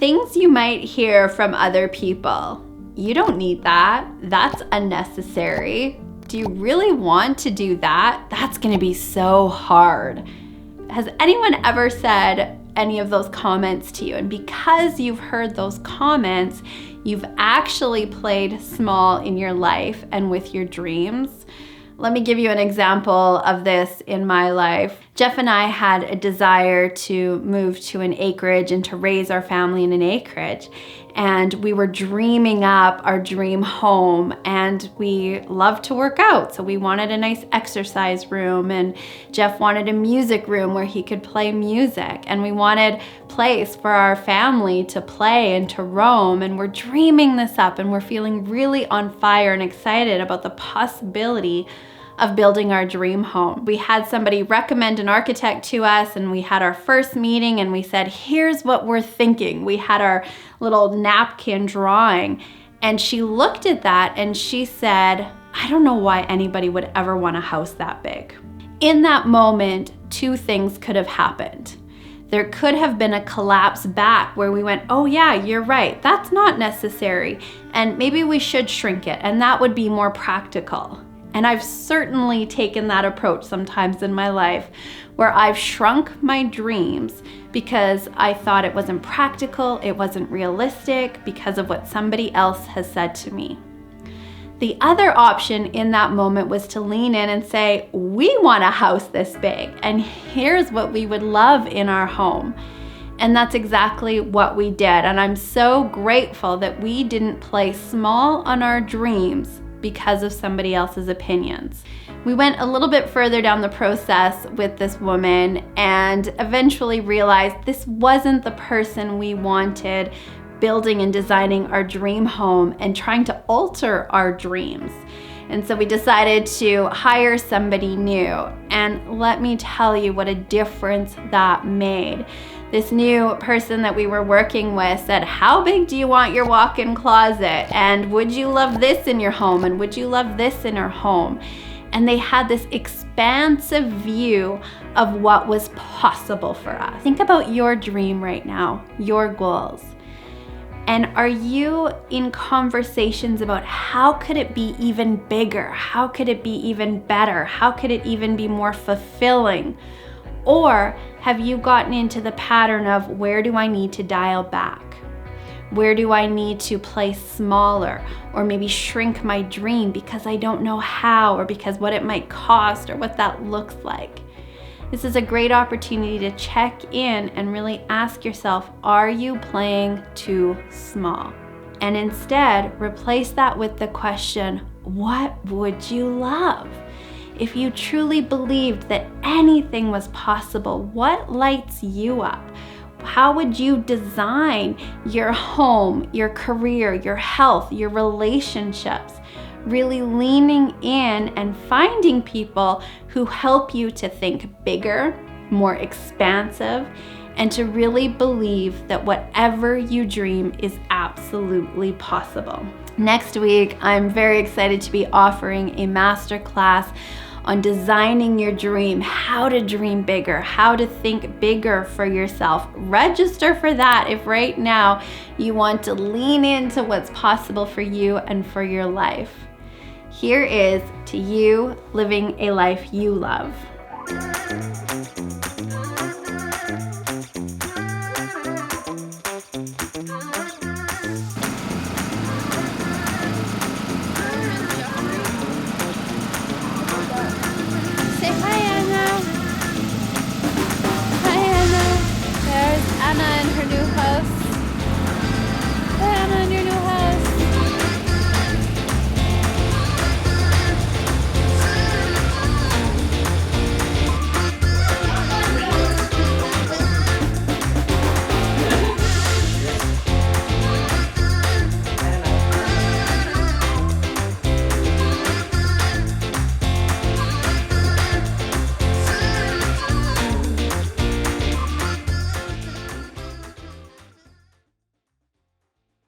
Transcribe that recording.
Things you might hear from other people. You don't need that. That's unnecessary. Do you really want to do that? That's gonna be so hard. Has anyone ever said any of those comments to you? And because you've heard those comments, you've actually played small in your life and with your dreams. Let me give you an example of this in my life. Jeff and I had a desire to move to an acreage and to raise our family in an acreage. And we were dreaming up our dream home, and we love to work out. So we wanted a nice exercise room, and Jeff wanted a music room where he could play music. And we wanted a place for our family to play and to roam. And we're dreaming this up, and we're feeling really on fire and excited about the possibility of building our dream home. We had somebody recommend an architect to us, and we had our first meeting, and we said, here's what we're thinking. We had our little napkin drawing, and she looked at that and she said, I don't know why anybody would ever want a house that big. In that moment, two things could have happened. There could have been a collapse back where we went, oh yeah, you're right, that's not necessary, and maybe we should shrink it, and that would be more practical. And I've certainly taken that approach sometimes in my life, where I've shrunk my dreams because I thought it wasn't practical, it wasn't realistic, because of what somebody else has said to me. The other option in that moment was to lean in and say, we want a house this big, and here's what we would love in our home. And that's exactly what we did. And I'm so grateful that we didn't play small on our dreams because of somebody else's opinions. We went a little bit further down the process with this woman and eventually realized this wasn't the person we wanted building and designing our dream home and trying to alter our dreams. And so we decided to hire somebody new. And let me tell you what a difference that made. This new person that we were working with said, how big do you want your walk-in closet? And would you love this in your home? And would you love this in our home? And they had this expansive view of what was possible for us. Think about your dream right now, your goals. And are you in conversations about how could it be even bigger? How could it be even better? How could it even be more fulfilling? Or have you gotten into the pattern of where do I need to dial back? Where do I need to play smaller or maybe shrink my dream because I don't know how, or because what it might cost or what that looks like? This is a great opportunity to check in and really ask yourself, are you playing too small? And instead, replace that with the question, what would you love? If you truly believed that anything was possible, what lights you up? How would you design your home, your career, your health, your relationships? Really leaning in and finding people who help you to think bigger, more expansive, and to really believe that whatever you dream is absolutely possible. Next week, I'm very excited to be offering a masterclass on designing your dream, how to dream bigger, how to think bigger for yourself. Register for that if right now you want to lean into what's possible for you and for your life. Here is to you living a life you love.